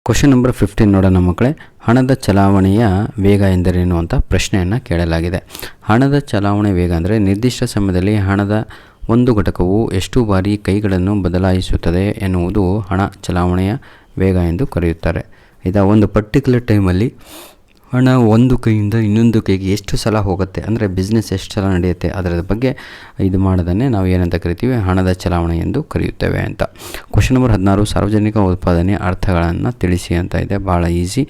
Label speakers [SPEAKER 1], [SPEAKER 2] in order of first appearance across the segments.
[SPEAKER 1] Question number 15 ನೋಡೋಣ ಮಕ್ಕಳೇ. ಹಣದ ಚಲಾವಣೆಯ ವೇಗ ಎಂದರೇನು ಅಂತ ಪ್ರಶ್ನೆಯನ್ನು ಕೇಳಲಾಗಿದೆ. ಹಣದ ಚಲಾವಣೆ ವೇಗ ಅಂದರೆ ನಿರ್ದಿಷ್ಟ ಸಮಯದಲ್ಲಿ ಹಣದ ಒಂದು ಘಟಕವು ಎಷ್ಟು ಬಾರಿ ಕೈಗಳನ್ನು ಬದಲಾಯಿಸುತ್ತದೆ ಎನ್ನುವುದು ಹಣ ಚಲಾವಣೆಯ ವೇಗ ಎಂದು ಕರೆಯುತ್ತಾರೆ. ಒಂದು ಪರ್ಟಿಕ್ಯುಲರ್ ಟೈಮಲ್ಲಿ ಹಣ ಒಂದು ಕೈಯಿಂದ ಇನ್ನೊಂದು ಕೈಗೆ ಎಷ್ಟು ಸಲ ಹೋಗುತ್ತೆ, ಅಂದರೆ ಬಿಸ್ನೆಸ್ ಎಷ್ಟು ಸಲ ನಡೆಯುತ್ತೆ, ಅದರ ಬಗ್ಗೆ ಇದು ಮಾಡೋದನ್ನೇ ನಾವು ಏನಂತ ಕರಿತೀವಿ, ಹಣದ ಚಲಾವಣೆ ಎಂದು ಕರೆಯುತ್ತೇವೆ ಅಂತ. ಕ್ವಶನ್ ನಂಬರ್ 16, ಸಾರ್ವಜನಿಕ ಉತ್ಪಾದನೆ ಅರ್ಥಗಳನ್ನು ತಿಳಿಸಿ ಅಂತ ಇದೆ. ಭಾಳ ಈಸಿ,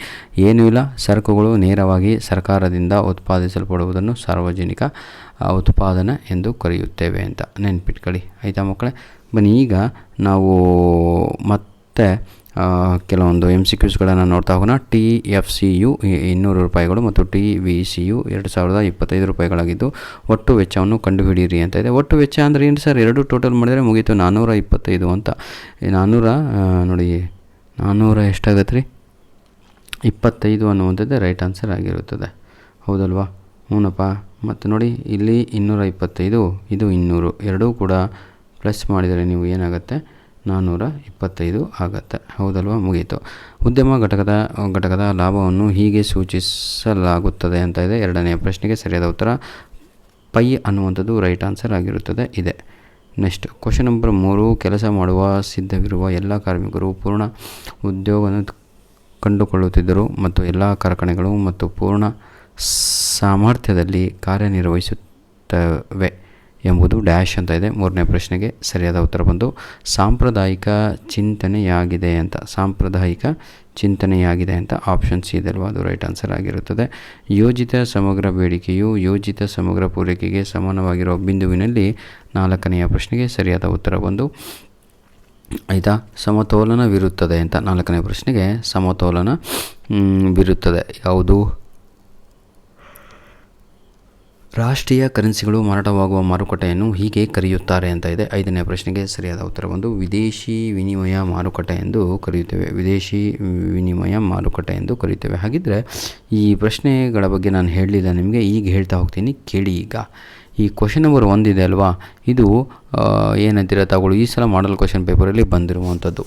[SPEAKER 1] ಏನೂ ಇಲ್ಲ. ಸರಕುಗಳು ನೇರವಾಗಿ ಸರ್ಕಾರದಿಂದ ಉತ್ಪಾದಿಸಲ್ಪಡುವುದನ್ನು ಸಾರ್ವಜನಿಕ ಉತ್ಪಾದನೆ ಎಂದು ಕರೆಯುತ್ತೇವೆ ಅಂತ ನೆನ್ಪಿಟ್ಕೊಳ್ಳಿ. ಆಯಿತಾ ಮಕ್ಕಳೇ? ಬನ್ನಿ ಈಗ ನಾವು ಮತ್ತೆ ಕೆಲವೊಂದು MCQsಗಳನ್ನು ನೋಡ್ತಾ ಹೋಗೋಣ. TFCU 200 ರೂಪಾಯಿಗಳು ಮತ್ತು TVCU 2025 ರೂಪಾಯಿಗಳಾಗಿದ್ದು ಒಟ್ಟು ವೆಚ್ಚವನ್ನು ಕಂಡುಹಿಡಿಯಿರಿ ಅಂತ ಇದೆ. ಒಟ್ಟು ವೆಚ್ಚ ಅಂದರೆ ಏನು ಸರ್? ಎರಡು ಟೋಟಲ್ ಮಾಡಿದರೆ ಮುಗೀತು, 425 ಅಂತ. 400 ನೋಡಿ, 400 ಎಷ್ಟಾಗತ್ತೆ ರೀ? 25 ಅನ್ನುವಂಥದ್ದು ರೈಟ್ ಆನ್ಸರ್ ಆಗಿರುತ್ತದೆ, ಹೌದಲ್ವಾ? ಹ್ಞೂನಪ್ಪ. ಮತ್ತು ನೋಡಿ ಇಲ್ಲಿ 225, ಇದು 200, ಎರಡೂ ಕೂಡ ಪ್ಲಸ್ ಮಾಡಿದರೆ ನೀವು ಏನಾಗುತ್ತೆ? 425 ಆಗುತ್ತೆ, ಹೌದಲ್ವಾ? ಮುಗೀತು. ಉದ್ಯಮ ಘಟಕದ ಲಾಭವನ್ನು ಹೀಗೆ ಸೂಚಿಸಲಾಗುತ್ತದೆ ಅಂತ ಇದೆ. ಎರಡನೆಯ ಪ್ರಶ್ನೆಗೆ ಸರಿಯಾದ ಉತ್ತರ ಪೈ ಅನ್ನುವಂಥದ್ದು ರೈಟ್ ಆನ್ಸರ್ ಆಗಿರುತ್ತದೆ ಇದೆ. ನೆಕ್ಸ್ಟ್ ಕ್ವಶನ್ ನಂಬರ್ 3, ಕೆಲಸ ಮಾಡುವ ಸಿದ್ಧವಿರುವ ಎಲ್ಲ ಕಾರ್ಮಿಕರು ಪೂರ್ಣ ಉದ್ಯೋಗವನ್ನು ಕಂಡುಕೊಳ್ಳುತ್ತಿದ್ದರು ಮತ್ತು ಎಲ್ಲ ಕಾರ್ಖಾನೆಗಳು ಮತ್ತು ಪೂರ್ಣ ಸಾಮರ್ಥ್ಯದಲ್ಲಿ ಕಾರ್ಯನಿರ್ವಹಿಸುತ್ತವೆ ಎಂಬುದು ಡ್ಯಾಶ್ ಅಂತ ಇದೆ. ಮೂರನೇ ಪ್ರಶ್ನೆಗೆ ಸರಿಯಾದ ಉತ್ತರ ಬಂದು ಸಾಂಪ್ರದಾಯಿಕ ಚಿಂತನೆಯಾಗಿದೆ ಅಂತ. ಸಾಂಪ್ರದಾಯಿಕ ಚಿಂತನೆಯಾಗಿದೆ ಅಂತ ಆಪ್ಷನ್ ಸಿ ಇದೆ ಅಲ್ವಾ, ಅದು ರೈಟ್ ಆನ್ಸರ್ ಆಗಿರುತ್ತದೆ. ಯೋಜಿತ ಸಮಗ್ರ ಬೇಡಿಕೆಯು ಯೋಜಿತ ಸಮಗ್ರ ಪೂರೈಕೆಗೆ ಸಮಾನವಾಗಿರುವ ಬಿಂದುವಿನಲ್ಲಿ 4ನೆಯ ಪ್ರಶ್ನೆಗೆ ಸರಿಯಾದ ಉತ್ತರ ಬಂದು ಆಯಿತಾ, ಸಮತೋಲನವಿರುತ್ತದೆ ಅಂತ. 4ನೇ ಪ್ರಶ್ನೆಗೆ ಸಮತೋಲನವಿರುತ್ತದೆ ಯಾವುದು? ರಾಷ್ಟ್ರೀಯ ಕರೆನ್ಸಿಗಳು ಮಾರಾಟವಾಗುವ ಮಾರುಕಟ್ಟೆಯನ್ನು ಹೀಗೆ ಕರೆಯುತ್ತಾರೆ ಅಂತ ಇದೆ. 5ನೇ ಪ್ರಶ್ನೆಗೆ ಸರಿಯಾದ ಉತ್ತರ ಬಂದು ವಿದೇಶಿ ವಿನಿಮಯ ಮಾರುಕಟ್ಟೆ ಎಂದು ಕರೆಯುತ್ತೇವೆ. ವಿದೇಶಿ ವಿನಿಮಯ ಮಾರುಕಟ್ಟೆ ಎಂದು ಕರೆಯುತ್ತೇವೆ. ಹಾಗಿದ್ದರೆ ಈ ಪ್ರಶ್ನೆಗಳ ಬಗ್ಗೆ ನಾನು ಹೇಳಲಿಲ್ಲ ನಿಮಗೆ, ಈಗ ಹೇಳ್ತಾ ಹೋಗ್ತೀನಿ, ಕೇಳಿ. ಈಗ ಈ ಕ್ವಶನ್ ನಂಬರ್ 1 ಇದೆ ಅಲ್ವಾ, ಇದು ಏನಂತೀರ ತಗೊಳ್ಳಿ, ಈ ಸಲ ಮಾಡಲ್ ಕ್ವಶನ್ ಪೇಪರಲ್ಲಿ ಬಂದಿರುವಂಥದ್ದು.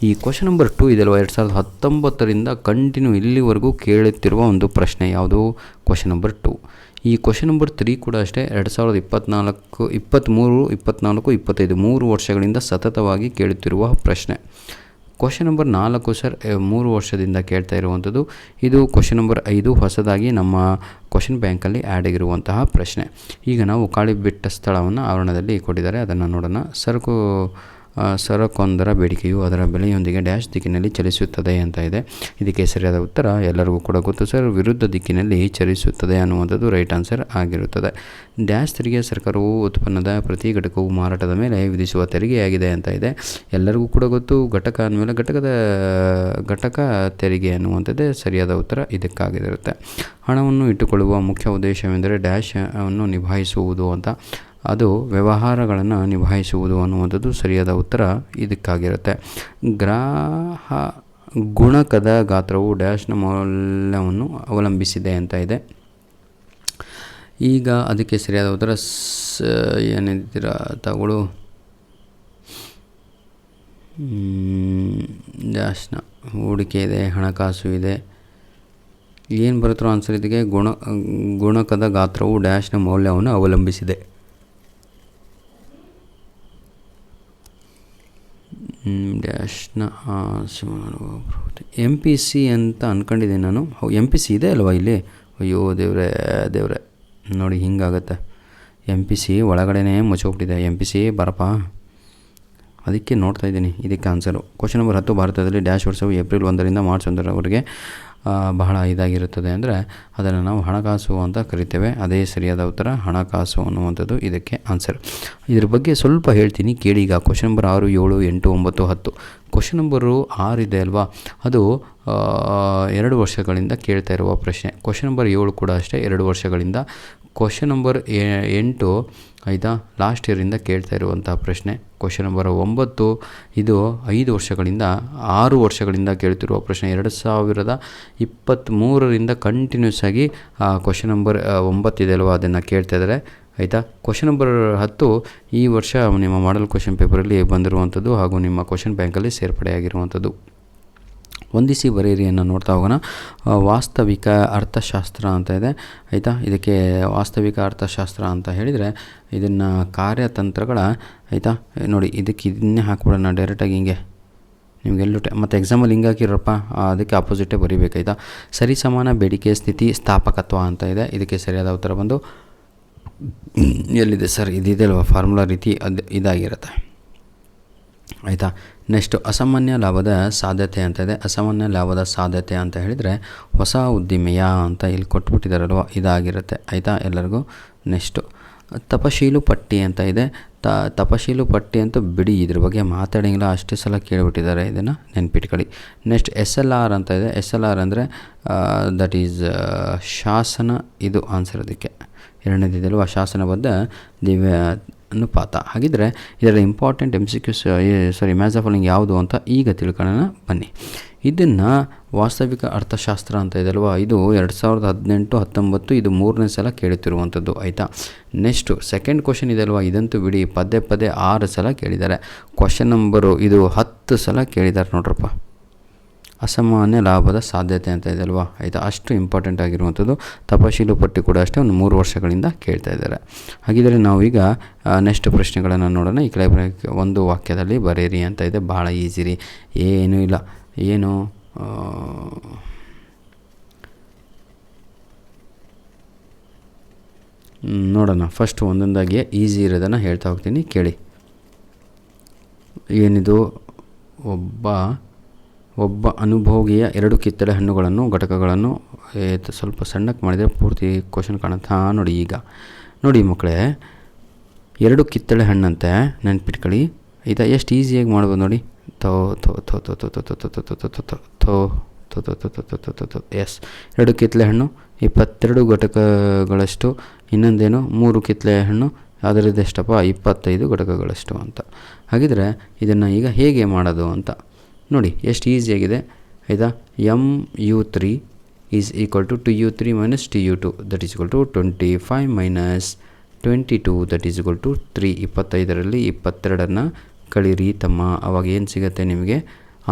[SPEAKER 1] ಈ ಕ್ವಶನ್ ನಂಬರ್ 2 ಇದೆ ಅಲ್ವಾ, 2019ರಿಂದ ಕಂಟಿನ್ಯೂ ಇಲ್ಲಿವರೆಗೂ ಕೇಳುತ್ತಿರುವ ಒಂದು ಪ್ರಶ್ನೆ ಯಾವುದು? Question number 2. ಈ ಕ್ವಶನ್ ನಂಬರ್ 3 ಕೂಡ ಅಷ್ಟೇ, 2024, 23, 24, 25 3 ವರ್ಷಗಳಿಂದ ಸತತವಾಗಿ ಕೇಳುತ್ತಿರುವ ಪ್ರಶ್ನೆ. ಕ್ವಶನ್ ನಂಬರ್ 4 ಸರ್ 3 ವರ್ಷದಿಂದ ಕೇಳ್ತಾ ಇರುವಂಥದ್ದು. ಇದು ಕ್ವಶನ್ ನಂಬರ್ 5 ಹೊಸದಾಗಿ ನಮ್ಮ ಕ್ವಶನ್ ಬ್ಯಾಂಕಲ್ಲಿ ಆ್ಯಡ್ ಆಗಿರುವಂತಹ ಪ್ರಶ್ನೆ. ಈಗ ನಾವು ಖಾಲಿ ಬಿಟ್ಟ ಸ್ಥಳವನ್ನು ಆವರಣದಲ್ಲಿ ಕೊಟ್ಟಿದ್ದಾರೆ, ಅದನ್ನು ನೋಡೋಣ. ಸರಕೊಂದರ ಬೇಡಿಕೆಯು ಅದರ ಬೆಲೆಯೊಂದಿಗೆ ಡ್ಯಾಶ್ ದಿಕ್ಕಿನಲ್ಲಿ ಚಲಿಸುತ್ತದೆ ಅಂತ ಇದೆ. ಇದಕ್ಕೆ ಸರಿಯಾದ ಉತ್ತರ ಎಲ್ಲರಿಗೂ ಕೂಡ ಗೊತ್ತು ಸರ್, ವಿರುದ್ಧ ದಿಕ್ಕಿನಲ್ಲಿ ಚಲಿಸುತ್ತದೆ ಅನ್ನುವಂಥದ್ದು ರೈಟ್ ಆನ್ಸರ್ ಆಗಿರುತ್ತದೆ. ಡ್ಯಾಶ್ ತೆರಿಗೆ ಸರ್ಕಾರವು ಉತ್ಪನ್ನದ ಪ್ರತಿ ಘಟಕವು ಮಾರಾಟದ ಮೇಲೆ ವಿಧಿಸುವ ತೆರಿಗೆಯಾಗಿದೆ ಅಂತ ಇದೆ. ಎಲ್ಲರಿಗೂ ಕೂಡ ಗೊತ್ತು, ಘಟಕ ಅಂದಮೇಲೆ ಘಟಕ ತೆರಿಗೆ ಅನ್ನುವಂಥದ್ದೇ ಸರಿಯಾದ ಉತ್ತರ ಇದಕ್ಕಾಗಿರುತ್ತೆ. ಹಣವನ್ನು ಇಟ್ಟುಕೊಳ್ಳುವ ಮುಖ್ಯ ಉದ್ದೇಶವೆಂದರೆ ಡ್ಯಾಶ್ ಅನ್ನು ನಿಭಾಯಿಸುವುದು ಅಂತ. ಅದು ವ್ಯವಹಾರಗಳನ್ನು ನಿಭಾಯಿಸುವುದು ಅನ್ನುವಂಥದ್ದು ಸರಿಯಾದ ಉತ್ತರ ಇದಕ್ಕಾಗಿರುತ್ತೆ. ಗುಣಕದ ಗಾತ್ರವು ಡ್ಯಾಶ್ನ ಮೌಲ್ಯವನ್ನು ಅವಲಂಬಿಸಿದೆ ಅಂತ ಇದೆ. ಈಗ ಅದಕ್ಕೆ ಸರಿಯಾದ ಉತ್ತರ ಏನಿದ್ದೀರಾ ತಗೊಳ್ಳು, ಡ್ಯಾಶ್ನ ಹೂಡಿಕೆ ಇದೆ, ಹಣಕಾಸು ಇದೆ, ಏನು ಬರುತ್ತೋ ಆನ್ಸರ್ ಇದಕ್ಕೆ ಗುಣಕದ ಗಾತ್ರವು ಡ್ಯಾಶ್ನ ಮೌಲ್ಯವನ್ನು ಅವಲಂಬಿಸಿದೆ. ಡ್ಯಾಶ್ನ MPC ಅಂತ ಅಂದ್ಕೊಂಡಿದ್ದೀನಿ ನಾನು. MPC ಇದೆ ಅಲ್ವಾ ಇಲ್ಲಿ? ಅಯ್ಯೋ ದೇವ್ರೆ ನೋಡಿ, ಹಿಂಗಾಗತ್ತೆ. MPC ಒಳಗಡೆನೇ ಮುಚ್ಚೋಗ್ಬಿಟ್ಟಿದೆ. MPC ಬರಪ್ಪ, ಅದಕ್ಕೆ ನೋಡ್ತಾ ಇದ್ದೀನಿ. ಇದಕ್ಕೆ ಆನ್ಸರು ಕ್ವಶನ್ ನಂಬರ್ 10, ಭಾರತದಲ್ಲಿ ಡ್ಯಾಶ್ ವರ್ಷವು ಏಪ್ರಿಲ್ 1ರಿಂದ ಮಾರ್ಚ್ 1ರವರೆಗೆ ಬಹಳ ಇದಾಗಿರುತ್ತದೆ, ಅಂದರೆ ಅದನ್ನು ನಾವು ಹಣಕಾಸು ಅಂತ ಕರಿತೇವೆ. ಅದೇ ಸರಿಯಾದ ಉತ್ತರ, ಹಣಕಾಸು ಅನ್ನುವಂಥದ್ದು ಇದಕ್ಕೆ ಆನ್ಸರ್. ಇದ್ರ ಬಗ್ಗೆ ಸ್ವಲ್ಪ ಹೇಳ್ತೀನಿ ಕೇಳಿ. ಈಗ ಕ್ವಶನ್ ನಂಬರ್ 6, 7, 8, 9, 10. ಕ್ವಶನ್ ನಂಬರು 6 ಇದೆ ಅಲ್ವಾ, ಅದು 2 ವರ್ಷಗಳಿಂದ ಕೇಳ್ತಾ ಇರುವ ಪ್ರಶ್ನೆ. ಕ್ವಶನ್ ನಂಬರ್ 7 ಕೂಡ ಅಷ್ಟೇ 2 ವರ್ಷಗಳಿಂದ. ಕ್ವಶನ್ ನಂಬರ್ 8 ಆಯಿತಾ, ಲಾಸ್ಟ್ ಇಯರಿಂದ ಕೇಳ್ತಾ ಇರುವಂಥ ಪ್ರಶ್ನೆ. ಕ್ವಶನ್ ನಂಬರ್ 9 ಇದು 5 ವರ್ಷಗಳಿಂದ 6 ವರ್ಷಗಳಿಂದ ಕೇಳ್ತಿರುವ ಪ್ರಶ್ನೆ. 2023ರಿಂದ ಕಂಟಿನ್ಯೂಸ್ ಆಗಿ ಕ್ವಶನ್ ನಂಬರ್ 9 ಇದೆ ಅಲ್ವಾ, ಅದನ್ನು ಕೇಳ್ತಾ ಇದ್ದಾರೆ. ಆಯಿತಾ. ಕ್ವಶನ್ ನಂಬರ್ 10 ಈ ವರ್ಷ ನಿಮ್ಮ ಮಾಡಲ್ ಕ್ವಶನ್ ಪೇಪರಲ್ಲಿ ಬಂದಿರುವಂಥದ್ದು ಹಾಗೂ ನಿಮ್ಮ ಕ್ವಶನ್ ಬ್ಯಾಂಕಲ್ಲಿ ಸೇರ್ಪಡೆಯಾಗಿರುವಂಥದ್ದು. ಹೊಂದಿಸಿ ಬರೆಯಿರಿಯನ್ನು ನೋಡ್ತಾ ಹೋಗೋಣ. ವಾಸ್ತವಿಕ ಅರ್ಥಶಾಸ್ತ್ರ ಅಂತ ಇದೆ ಆಯಿತಾ. ಇದಕ್ಕೆ ವಾಸ್ತವಿಕ ಅರ್ಥಶಾಸ್ತ್ರ ಅಂತ ಹೇಳಿದರೆ ಇದನ್ನು ಕಾರ್ಯತಂತ್ರಗಳ ಆಯಿತಾ. ನೋಡಿ ಇದಕ್ಕೆ ಇದನ್ನೇ ಹಾಕ್ಬಿಡೋಣ ಡೈರೆಕ್ಟಾಗಿ ಹಿಂಗೆ ನಿಮಗೆಲ್ಲೂ ಮತ್ತು ಎಕ್ಸಾಮಲ್ಲಿ ಹಿಂಗೆ ಹಾಕಿರಪ್ಪ ಅದಕ್ಕೆ ಆಪೋಸಿಟೇ ಬರೀಬೇಕಾಯ್ತಾ. ಸರಿಸಮಾನ ಬೇಡಿಕೆ ಸ್ಥಿತಿ ಸ್ಥಾಪಕತ್ವ ಅಂತ ಇದೆ. ಇದಕ್ಕೆ ಸರಿಯಾದ ಉತ್ತರ ಬಂದು ಎಲ್ಲಿದೆ ಸರ್, ಇದಿದೆ ಅಲ್ವಾ ಫಾರ್ಮುಲಾ ರೀತಿ, ಅದು ಇದಾಗಿರುತ್ತೆ ಆಯಿತಾ. ನೆಕ್ಸ್ಟು ಅಸಾಮಾನ್ಯ ಲಾಭದ ಸಾಧ್ಯತೆ ಅಂತ ಇದೆ. ಅಸಾಮಾನ್ಯ ಲಾಭದ ಸಾಧ್ಯತೆ ಅಂತ ಹೇಳಿದರೆ ಹೊಸ ಉದ್ದಿಮೆಯ ಅಂತ ಇಲ್ಲಿ ಕೊಟ್ಬಿಟ್ಟಿದ್ದಾರಲ್ವ, ಇದಾಗಿರುತ್ತೆ ಆಯಿತಾ ಎಲ್ಲರಿಗೂ. ನೆಕ್ಸ್ಟು ತಪಶೀಲು ಪಟ್ಟಿ ಅಂತ ಇದೆ. ತಪಶೀಲು ಪಟ್ಟಿ ಅಂತೂ ಬಿಡಿ, ಇದ್ರ ಬಗ್ಗೆ ಮಾತಾಡೋಂಗಿಲ್ಲ, ಅಷ್ಟೇ ಸಲ ಕೇಳಿಬಿಟ್ಟಿದ್ದಾರೆ, ಇದನ್ನು ನೆನ್ಪಿಟ್ಕೊಳ್ಳಿ. ನೆಕ್ಸ್ಟ್ SLR ಅಂತ ಇದೆ. SLR ಅಂದರೆ ದಟ್ ಈಸ್ ಶಾಸನ, ಇದು ಆನ್ಸರ್ ಅದಕ್ಕೆ ಎರಡನೇದಿದೆಯಲ್ವ, ಶಾಸನಬದ್ಧ ದಿವ್ಯ ಅನುಪಾತ. ಹಾಗಿದ್ದರೆ ಇದರ important MCQ match of following ಯಾವುದು ಅಂತ ಈಗ ತಿಳ್ಕೊಳ್ಳೋಣ ಬನ್ನಿ. ಇದನ್ನು ವಾಸ್ತವಿಕ ಅರ್ಥಶಾಸ್ತ್ರ ಅಂತ ಇದೆಯಲ್ವ, ಇದು 2018-19 ಇದು 3ನೇ ಸಲ ಕೇಳುತ್ತಿರುವಂಥದ್ದು ಆಯಿತಾ. ನೆಕ್ಸ್ಟು ಸೆಕೆಂಡ್ ಕ್ವಶನ್ ಇದೆಯಲ್ವ, ಇದಂತೂ ಬಿಡಿ ಪದೇ 6 ಸಲ ಕೇಳಿದ್ದಾರೆ. ಕ್ವಶನ್ ನಂಬರು ಇದು 10 ಸಲ ಕೇಳಿದ್ದಾರೆ ನೋಡ್ರಪ್ಪ. ಅಸಾಮಾನ್ಯ ಲಾಭದ ಸಾಧ್ಯತೆ ಅಂತ ಇದೆಯಲ್ವ ಆಯಿತಾ, ಅಷ್ಟು ಇಂಪಾರ್ಟೆಂಟ್ ಆಗಿರುವಂಥದ್ದು. ತಪಶೀಲು ಪಟ್ಟಿ ಕೂಡ ಅಷ್ಟೇ ಒಂದು 3 ವರ್ಷಗಳಿಂದ ಕೇಳ್ತಾ ಇದ್ದಾರೆ. ಹಾಗಿದ್ದರೆ ನಾವೀಗ ನೆಕ್ಸ್ಟ್ ಪ್ರಶ್ನೆಗಳನ್ನು ನೋಡೋಣ. ಈ ಕೆಳಗೆ ಒಂದು ವಾಕ್ಯದಲ್ಲಿ ಬರೆಯಿರಿ ಅಂತ ಇದೆ. ಭಾಳ ಈಸಿ ರೀ, ಏನೂ ಇಲ್ಲ. ಏನು ನೋಡೋಣ. ಫಸ್ಟ್ ಒಂದೊಂದಾಗಿ ಈಸಿ ಇರೋದನ್ನು ಹೇಳ್ತಾ ಹೋಗ್ತೀನಿ ಕೇಳಿ. ಏನಿದು, ಒಬ್ಬ ಅನುಭೋಗಿಯ 2 ಕಿತ್ತಳೆ ಹಣ್ಣುಗಳನ್ನು ಘಟಕಗಳನ್ನು ಸ್ವಲ್ಪ ಸಣ್ಣಕ್ಕೆ ಮಾಡಿದರೆ ಪೂರ್ತಿ ಕ್ವಶನ್ ಕಾಣುತ್ತೆ. ನೋಡಿ ಈಗ ನೋಡಿ ಮಕ್ಕಳೇ, 2 ಕಿತ್ತಳೆ ಹಣ್ಣಂತೆ ನೆನ್ಪಿಟ್ಕೊಳ್ಳಿ ಆಯಿತಾ. ಎಷ್ಟು ಈಸಿಯಾಗಿ ಮಾಡ್ಬೋದು ನೋಡಿ. ಎಸ್, 2 ಕಿತ್ತಳೆ ಹಣ್ಣು 22 ಘಟಕಗಳಷ್ಟು, ಇನ್ನೊಂದೇನು 3 ಕಿತ್ತಳೆ ಹಣ್ಣು ಅದರದ್ದು ಎಷ್ಟಪ್ಪ 25 ಘಟಕಗಳಷ್ಟು ಅಂತ. ಹಾಗಿದ್ರೆ ಇದನ್ನು ಈಗ ಹೇಗೆ ಮಾಡೋದು ಅಂತ ನೋಡಿ, ಎಷ್ಟು ಈಸಿಯಾಗಿದೆ ಆಯಿತಾ. MU3 is equal to 2U3 minus TU2 that is equal to 25 minus 22 that is equal to 3. 25ರಲ್ಲಿ 22 ಕಳೀರಿ ತಮ್ಮ, ಅವಾಗ ಏನು ಸಿಗುತ್ತೆ ನಿಮಗೆ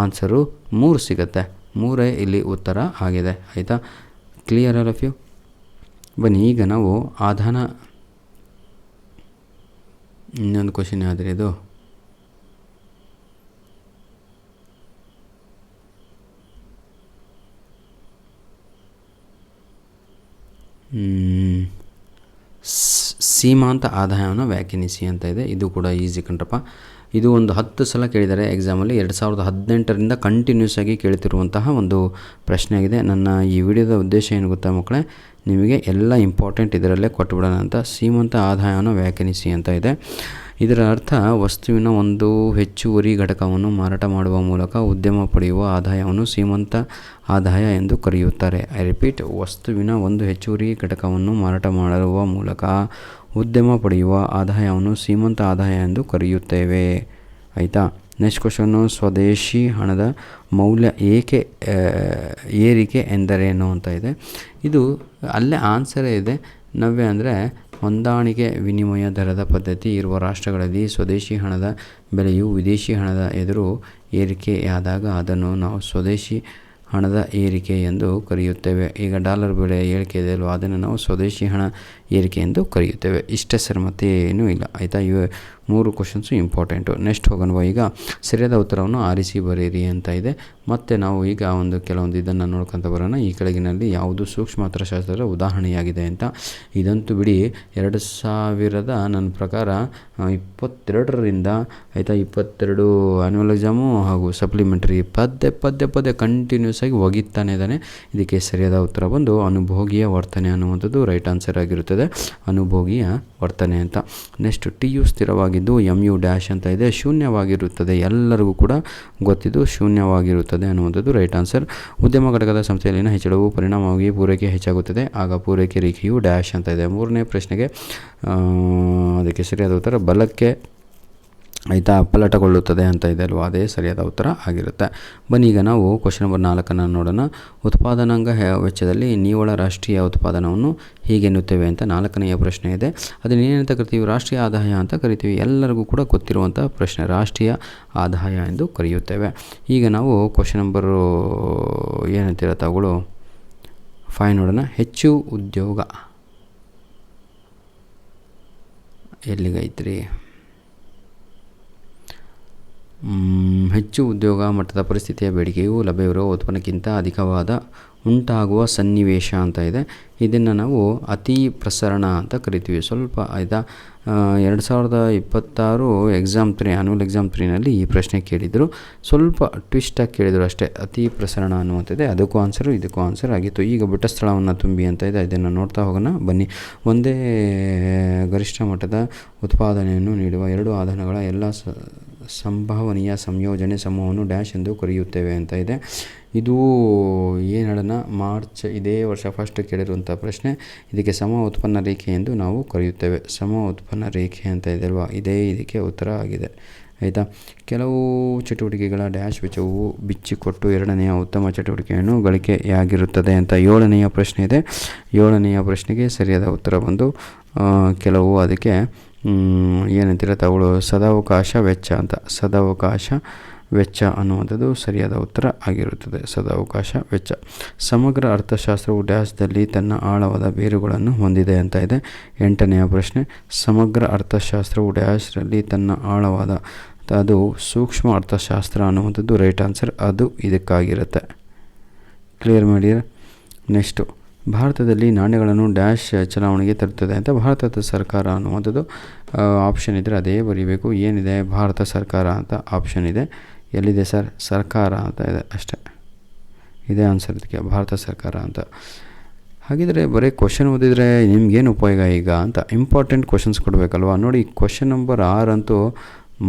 [SPEAKER 1] ಆನ್ಸರು 3 ಸಿಗುತ್ತೆ. 3 ಇಲ್ಲಿ ಉತ್ತರ ಆಗಿದೆ ಆಯಿತಾ. Clear all of you. ಬನ್ನಿ ಈಗ ನಾವು ಆಧಾನ, ಇನ್ನೊಂದು ಕ್ವಶನ್ ಆದರೆ ಇದು ಸೀಮಾಂತ ಆದಾಯವನ್ನು ವ್ಯಾಖ್ಯಾನಿಸಿ ಅಂತ ಇದೆ. ಇದು ಕೂಡ ಈಸಿ ಕಣ್ರಪ್ಪ. ಇದು ಒಂದು 10 ಸಲ ಕೇಳಿದ್ದಾರೆ ಎಕ್ಸಾಮಲ್ಲಿ. 2018ರಿಂದ ಕಂಟಿನ್ಯೂಸ್ ಆಗಿ ಕೇಳ್ತಿರುವಂತಹ ಒಂದು ಪ್ರಶ್ನೆ ಆಗಿದೆ. ನನ್ನ ಈ ವಿಡಿಯೋದ ಉದ್ದೇಶ ಏನು ಗೊತ್ತಾ ಮಕ್ಕಳೇ, ನಿಮಗೆ ಎಲ್ಲ ಇಂಪಾರ್ಟೆಂಟ್ ಇದರಲ್ಲೇ ಕೊಟ್ಟುಬಿಡೋಣ ಅಂತ. ಸೀಮಾಂತ ಆದಾಯವನ್ನು ವ್ಯಾಖ್ಯಾನಿಸಿ ಅಂತ ಇದೆ. ಇದರ ಅರ್ಥ ವಸ್ತುವಿನ ಒಂದು ಹೆಚ್ಚುವರಿ ಘಟಕವನ್ನು ಮಾರಾಟ ಮಾಡುವ ಮೂಲಕ ಉದ್ಯಮ ಪಡೆಯುವ ಆದಾಯವನ್ನು ಸೀಮಾಂತ ಆದಾಯ ಎಂದು ಕರೆಯುತ್ತಾರೆ. ಐ ರಿಪೀಟ್, ವಸ್ತುವಿನ ಒಂದು ಹೆಚ್ಚುವರಿ ಘಟಕವನ್ನು ಮಾರಾಟ ಮಾಡುವ ಮೂಲಕ ಉದ್ಯಮ ಪಡೆಯುವ ಆದಾಯವನ್ನು ಸೀಮಾಂತ ಆದಾಯ ಎಂದು ಕರೆಯುತ್ತೇವೆ ಆಯಿತಾ. ನೆಕ್ಸ್ಟ್ ಕ್ವಶನ್ನು, ಸ್ವದೇಶಿ ಹಣದ ಮೌಲ್ಯ ಏರಿಕೆ ಎಂದರೇನು ಅಂತ ಇದೆ. ಇದು ಅಲ್ಲೇ ಆನ್ಸರೇ ಇದೆ. ನವ್ಯ ಅಂದರೆ ಹೊಂದಾಣಿಕೆ ವಿನಿಮಯ ದರದ ಪದ್ಧತಿ ಇರುವ ರಾಷ್ಟ್ರಗಳಲ್ಲಿ ಸ್ವದೇಶಿ ಹಣದ ಬೆಲೆಯು ವಿದೇಶಿ ಹಣದ ಎದುರು ಏರಿಕೆಯಾದಾಗ ಅದನ್ನು ನಾವು ಸ್ವದೇಶಿ ಹಣದ ಏರಿಕೆ ಎಂದು ಕರೆಯುತ್ತೇವೆ. ಈಗ ಡಾಲರ್ ಬೆಲೆ ಏರಿಕೆ ಇದೆ ಅಲ್ವಾ, ಅದನ್ನು ನಾವು ಸ್ವದೇಶಿ ಹಣ ಏರಿಕೆ ಎಂದು ಕರೆಯುತ್ತೇವೆ. ಇಷ್ಟೇ ಸರ್, ಮತ್ತೇನೂ ಇಲ್ಲ ಆಯಿತಾ. ಇವು 3 ಕ್ವಶನ್ಸು ಇಂಪಾರ್ಟೆಂಟು. ನೆಕ್ಸ್ಟ್ ಹೋಗೋಣ. ಈಗ ಸರಿಯಾದ ಉತ್ತರವನ್ನು ಆರಿಸಿ ಬರೆಯಿರಿ ಅಂತ ಇದೆ. ಮತ್ತು ನಾವು ಈಗ ಕೆಲವೊಂದು ಇದನ್ನು ನೋಡ್ಕೊತ ಬರೋಣ. ಈ ಕೆಳಗಿನಲ್ಲಿ ಯಾವುದು ಸೂಕ್ಷ್ಮ ಅರ್ಥಶಾಸ್ತ್ರದ ಉದಾಹರಣೆಯಾಗಿದೆ ಅಂತ. ಇದಂತೂ ಬಿಡಿ 2000 ನನ್ನ ಪ್ರಕಾರ 22ರಿಂದ ಆಯಿತಾ 22 ಆ್ಯನ್ಯುವಲ್ ಎಕ್ಸಾಮು ಹಾಗೂ ಸಪ್ಲಿಮೆಂಟ್ರಿ ಪದೇ ಕಂಟಿನ್ಯೂಸ್ ಆಗಿ ಒಗಿತಾನೆ ಇದ್ದಾನೆ. ಇದಕ್ಕೆ ಸರಿಯಾದ ಉತ್ತರ ಬಂದು ಅನುಭೋಗಿಯ ವರ್ತನೆ ಅನ್ನುವಂಥದ್ದು ರೈಟ್ ಆನ್ಸರ್ ಆಗಿರುತ್ತದೆ. ಅನುಭೋಗಿಯ ವರ್ತನೆ ಅಂತ. ನೆಕ್ಸ್ಟ್ TU ಸ್ಥಿರವಾಗಿದ್ದು MU ಡ್ಯಾಶ್ ಅಂತ ಇದೆ. ಶೂನ್ಯವಾಗಿರುತ್ತದೆ, ಎಲ್ಲರಿಗೂ ಕೂಡ ಗೊತ್ತಿದ್ದು ಶೂನ್ಯವಾಗಿರುತ್ತದೆ ಅನ್ನುವಂಥದ್ದು ರೈಟ್ ಆನ್ಸರ್. ಉದ್ಯಮ ಘಟಕದ ಸಂಸ್ಥೆಯಲ್ಲಿನ ಹೆಚ್ಚಳವು ಪರಿಣಾಮವಾಗಿ ಪೂರೈಕೆ ಹೆಚ್ಚಾಗುತ್ತದೆ, ಆಗ ಪೂರೈಕೆ ರೇಖೆಯು ಡ್ಯಾಶ್ ಅಂತ ಇದೆ. 3ನೇ ಪ್ರಶ್ನೆಗೆ ಅದಕ್ಕೆ ಸರಿಯಾದ ಉತ್ತರ ಬಲಕ್ಕೆ ಆಯಿತಾ, ಪಲ್ಲಟಗೊಳ್ಳುತ್ತದೆ ಅಂತ ಇದೆ ಅಲ್ವಾ, ಅದೇ ಸರಿಯಾದ ಉತ್ತರ ಆಗಿರುತ್ತೆ. ಬನ್ನಿ ಈಗ ನಾವು ಕ್ವಶನ್ ನಂಬರ್ 4 ನೋಡೋಣ. ಉತ್ಪಾದನಾಂಗ ವೆಚ್ಚದಲ್ಲಿ ನಿವ್ವಳ ರಾಷ್ಟ್ರೀಯ ಉತ್ಪಾದನವನ್ನು ಹೀಗೆನ್ನುತ್ತೇವೆ ಅಂತ 4ನೆಯ ಪ್ರಶ್ನೆ ಇದೆ. ಅದನ್ನೇನಂತ ಕರಿತೀವಿ? ರಾಷ್ಟ್ರೀಯ ಆದಾಯ ಅಂತ ಕರಿತೀವಿ. ಎಲ್ಲರಿಗೂ ಕೂಡ ಗೊತ್ತಿರುವಂಥ ಪ್ರಶ್ನೆ, ರಾಷ್ಟ್ರೀಯ ಆದಾಯ ಎಂದು ಕರೆಯುತ್ತೇವೆ. ಈಗ ನಾವು ಕ್ವಶನ್ ನಂಬರು ಏನಂತೀರ ತಾವುಗಳು 5 ನೋಡೋಣ. ಹೆಚ್ಚು ಉದ್ಯೋಗ ಎಲ್ಲಿಗೈತ್ರಿ? ಹೆಚ್ಚು ಉದ್ಯೋಗ ಮಟ್ಟದ ಪರಿಸ್ಥಿತಿಯ ಬೇಡಿಕೆಯು ಲಭ್ಯವಿರುವ ಉತ್ಪನ್ನಕ್ಕಿಂತ ಅಧಿಕವಾದ ಉಂಟಾಗುವ ಸನ್ನಿವೇಶ ಅಂತ ಇದೆ. ಇದನ್ನು ನಾವು ಅತಿ ಪ್ರಸರಣ ಅಂತ ಕರಿತೀವಿ. ಸ್ವಲ್ಪ ಆಯಿತಾ, 2026 ಎಕ್ಸಾಮ್ 3 ಆ್ಯನ್ಯುವಲ್ ಎಕ್ಸಾಮ್ 3ನಲ್ಲಿ ಈ ಪ್ರಶ್ನೆ ಕೇಳಿದರು. ಸ್ವಲ್ಪ ಟ್ವಿಸ್ಟಾಗಿ ಕೇಳಿದರು ಅಷ್ಟೇ. ಅತಿ ಪ್ರಸರಣ ಅನ್ನುವಂಥದ್ದೇ ಅದಕ್ಕೂ ಆನ್ಸರು ಇದಕ್ಕೂ ಆನ್ಸರ್ ಆಗಿತ್ತು. ಈಗ ಬಿಟ್ಟ ಸ್ಥಳವನ್ನು ತುಂಬಿ ಅಂತ ಇದೆ, ಇದನ್ನು ನೋಡ್ತಾ ಹೋಗೋಣ ಬನ್ನಿ. ಒಂದೇ ಗರಿಷ್ಠ ಮಟ್ಟದ ಉತ್ಪಾದನೆಯನ್ನು ನೀಡುವ 2 ಆಧಾರಗಳ ಎಲ್ಲ ಸಂಭವನೀಯ ಸಂಯೋಜನೆ ಸಮೂಹವನ್ನು ಡ್ಯಾಶ್ ಎಂದು ಕರೆಯುತ್ತೇವೆ ಅಂತ ಇದೆ. ಇದು ಏನು ಹೇಳೋಣ, ಮಾರ್ಚ್ ಇದೇ ವರ್ಷ ಫಸ್ಟ್ ಕೇಳಿರುವಂಥ ಪ್ರಶ್ನೆ. ಇದಕ್ಕೆ ಸಮ ಉತ್ಪನ್ನ ರೇಖೆ ಎಂದು ನಾವು ಕರೆಯುತ್ತೇವೆ. ಸಮ ಉತ್ಪನ್ನ ರೇಖೆ ಅಂತ ಇದೆ ಅಲ್ವಾ, ಇದೇ ಇದಕ್ಕೆ ಉತ್ತರ ಆಗಿದೆ. ಆಯಿತಾ, ಕೆಲವು ಚಟುವಟಿಕೆಗಳ ಡ್ಯಾಶ್ ವೆಚ್ಚವು ಬಿಚ್ಚಿಕೊಟ್ಟು 2ನೆಯ ಉತ್ತಮ ಚಟುವಟಿಕೆಯನ್ನು ಗಳಿಕೆಯಾಗಿರುತ್ತದೆ ಅಂತ 7ನೆಯ ಪ್ರಶ್ನೆ ಇದೆ. 7ನೆಯ ಪ್ರಶ್ನೆಗೆ ಸರಿಯಾದ ಉತ್ತರ ಬಂದು ಕೆಲವು, ಅದಕ್ಕೆ ಏನಂತೀರ ತಾವುಗಳು, ಸದಾವಕಾಶ ವೆಚ್ಚ ಅಂತ. ಸದಾವಕಾಶ ವೆಚ್ಚ ಅನ್ನುವಂಥದ್ದು ಸರಿಯಾದ ಉತ್ತರ ಆಗಿರುತ್ತದೆ. ಸದಾವಕಾಶ ವೆಚ್ಚ. ಸಮಗ್ರ ಅರ್ಥಶಾಸ್ತ್ರವು ಡ್ಯಾಶ್ದಲ್ಲಿ ತನ್ನ ಆಳವಾದ ಬೇರುಗಳನ್ನು ಹೊಂದಿದೆ ಅಂತ ಇದೆ. 8ನೆಯ ಪ್ರಶ್ನೆ. ಸಮಗ್ರ ಅರ್ಥಶಾಸ್ತ್ರವು ಡ್ಯಾಶ್ರಲ್ಲಿ ತನ್ನ ಆಳವಾದ, ಅದು ಸೂಕ್ಷ್ಮ ಅರ್ಥಶಾಸ್ತ್ರ ಅನ್ನುವಂಥದ್ದು ರೈಟ್ ಆನ್ಸರ್, ಅದು ಇದಕ್ಕಾಗಿರುತ್ತೆ. ಕ್ಲಿಯರ್ ಮಾಡಿ. ನೆಕ್ಸ್ಟು, ಭಾರತದಲ್ಲಿ ನಾಣ್ಯಗಳನ್ನು ಡ್ಯಾಶ್ ಚಲಾವಣೆಗೆ ತರುತ್ತದೆ ಅಂತ ಭಾರತದ ಸರ್ಕಾರ ಅನ್ನುವಂಥದ್ದು ಆಪ್ಷನ್ ಇದ್ದರೆ ಅದೇ ಬರೀಬೇಕು. ಏನಿದೆ? ಭಾರತ ಸರ್ಕಾರ ಅಂತ ಆಪ್ಷನ್ ಇದೆ. ಎಲ್ಲಿದೆ ಸರ್? ಸರ್ಕಾರ ಅಂತ ಇದೆ ಅಷ್ಟೇ. ಇದೇ ಆನ್ಸರ್ ಇದಕ್ಕೆ, ಭಾರತ ಸರ್ಕಾರ ಅಂತ. ಹಾಗಿದ್ರೆ ಬರೀ ಕ್ವಶನ್ ಓದಿದರೆ ನಿಮ್ಗೇನು ಉಪಯೋಗ ಈಗ ಅಂತ ಇಂಪಾರ್ಟೆಂಟ್ ಕ್ವಶನ್ಸ್ ಕೊಡಬೇಕಲ್ವ. ನೋಡಿ, ಕ್ವಶನ್ ನಂಬರ್ 6 ಅಂತೂ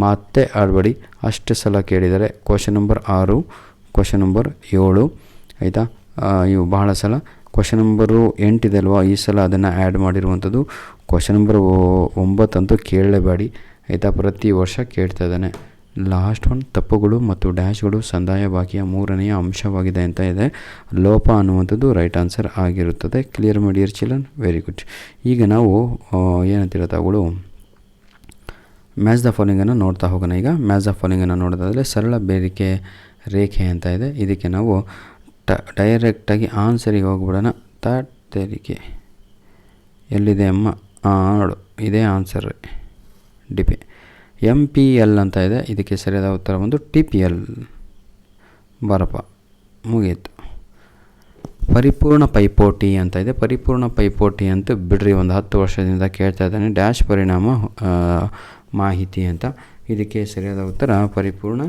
[SPEAKER 1] ಮತ್ತೆ ಆಡಬೇಡಿ, ಅಷ್ಟು ಸಲ ಕೇಳಿದರೆ. ಕ್ವಶನ್ ನಂಬರ್ 6, ಕ್ವಶನ್ ನಂಬರ್ 7 ಆಯಿತಾ, ಇವು ಬಹಳ ಸಲ. ಕ್ವಶನ್ ನಂಬರು 8 ಇದೆ ಅಲ್ವಾ, ಈ ಸಲ ಅದನ್ನು ಆ್ಯಡ್ ಮಾಡಿರುವಂಥದ್ದು. ಕ್ವಶನ್ ನಂಬರ್ 9 ಅಂತೂ ಕೇಳಲೇಬೇಡಿ ಆಯಿತಾ, ಪ್ರತಿ ವರ್ಷ ಕೇಳ್ತಾ ಇದ್ದಾನೆ. ಲಾಸ್ಟ್ ಒನ್, ತಪ್ಪುಗಳು ಮತ್ತು ಡ್ಯಾಶ್ಗಳು ಸಂದಾಯ ಬಾಕಿಯ 3ನೆಯ ಅಂಶವಾಗಿದೆ ಅಂತ ಇದೆ. ಲೋಪ ಅನ್ನುವಂಥದ್ದು ರೈಟ್ ಆನ್ಸರ್ ಆಗಿರುತ್ತದೆ. ಕ್ಲಿಯರ್ ಮಾಡಿ ಡಿಯರ್ ಚಿಲ್ಡ್ರನ್, ವೆರಿ ಗುಡ್. ಈಗ ನಾವು ಏನಂತೀರ ತಾವುಗಳು, ಮ್ಯಾಚ್ ದ ಫಾಲೋಯಿಂಗನ್ನು ನೋಡ್ತಾ ಹೋಗೋಣ. ಈಗ ಮ್ಯಾಚ್ ದ ಫಾಲೋಯಿಂಗನ್ನು ನೋಡೋದಾದರೆ ಸರಳ ಬೇಡಿಕೆ ರೇಖೆ ಅಂತ ಇದೆ. ಇದಕ್ಕೆ ನಾವು ಡೈರೆಕ್ಟಾಗಿ ಆನ್ಸರಿಗೆ ಹೋಗ್ಬಿಡೋಣ. ತೆರಿಗೆ ಎಲ್ಲಿದೆ ಅಮ್ಮ? ನೋಡು, ಇದೇ ಆನ್ಸರ್. ಡಿಪಿ MPL ಅಂತ ಇದೆ. ಇದಕ್ಕೆ ಸರಿಯಾದ ಉತ್ತರ ಬಂದು TPL. ಬರಪ್ಪ, ಮುಗೀತು. ಪರಿಪೂರ್ಣ ಪೈಪೋಟಿ ಅಂತ ಇದೆ. ಪರಿಪೂರ್ಣ ಪೈಪೋಟಿ ಅಂತ ಬಿಡ್ರಿ, ಒಂದು 10 ವರ್ಷದಿಂದ ಕೇಳ್ತಾ ಇದ್ದಾನೆ. ಡ್ಯಾಶ್ ಪರಿಣಾಮ ಮಾಹಿತಿ ಅಂತ. ಇದಕ್ಕೆ ಸರಿಯಾದ ಉತ್ತರ ಪರಿಪೂರ್ಣ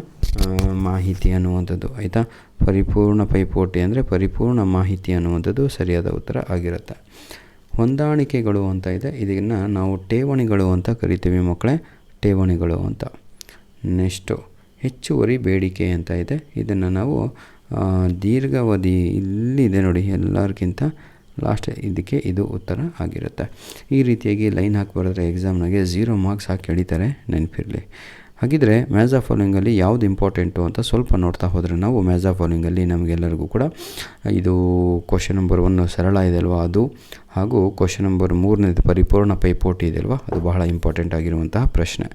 [SPEAKER 1] ಮಾಹಿತಿ ಅನ್ನುವಂಥದ್ದು ಆಯಿತಾ. ಪರಿಪೂರ್ಣ ಪೈಪೋಟಿ ಅಂದರೆ ಪರಿಪೂರ್ಣ ಮಾಹಿತಿ ಅನ್ನುವಂಥದ್ದು ಸರಿಯಾದ ಉತ್ತರ ಆಗಿರುತ್ತೆ. ಹೊಂದಾಣಿಕೆಗಳು ಅಂತ ಇದೆ. ಇದನ್ನು ನಾವು ಠೇವಣಿಗಳು ಅಂತ ಕರಿತೀವಿ ಮಕ್ಕಳೇ, ಠೇವಣಿಗಳು ಅಂತ. ನೆಕ್ಸ್ಟು ಹೆಚ್ಚುವರಿ ಬೇಡಿಕೆ ಅಂತ ಇದೆ. ಇದನ್ನು ನಾವು ದೀರ್ಘಾವಧಿ, ಇಲ್ಲಿದೆ ನೋಡಿ ಎಲ್ಲರಿಗಿಂತ ಲಾಸ್ಟ್, ಇದಕ್ಕೆ ಇದು ಉತ್ತರ ಆಗಿರುತ್ತೆ. ಈ ರೀತಿಯಾಗಿ ಲೈನ್ ಹಾಕಿ ಬರೆದ್ರೆ ಎಕ್ಸಾಮ್ನಾಗೆ 0 ಮಾರ್ಕ್ಸ್ ಹಾಕಿ ಎಳಿತಾರೆ, ನೆನಪಿರಲಿ. ಹಾಗಿದ್ರೆ ಮ್ಯಾಚ್ ದ ಫಾಲೋಯಿಂಗಲ್ಲಿ ಯಾವುದು ಇಂಪಾರ್ಟೆಂಟು ಅಂತ ಸ್ವಲ್ಪ ನೋಡ್ತಾ ಹೋದರೆ ನಾವು, ಮ್ಯಾಚ್ ದ ಫಾಲೋಯಿಂಗಲ್ಲಿ ನಮಗೆಲ್ಲರಿಗೂ ಕೂಡ ಇದು ಕ್ವಶನ್ ನಂಬರ್ 1 ಸರಳ ಇದೆ ಅಲ್ವಾ, ಅದು ಹಾಗೂ ಕ್ವಶನ್ ನಂಬರ್ 3 ಪರಿಪೂರ್ಣ ಪೈಪೋಟಿ ಇದೆ ಅಲ್ವಾ, ಅದು ಬಹಳ ಇಂಪಾರ್ಟೆಂಟ್ ಆಗಿರುವಂತಹ ಪ್ರಶ್ನೆ.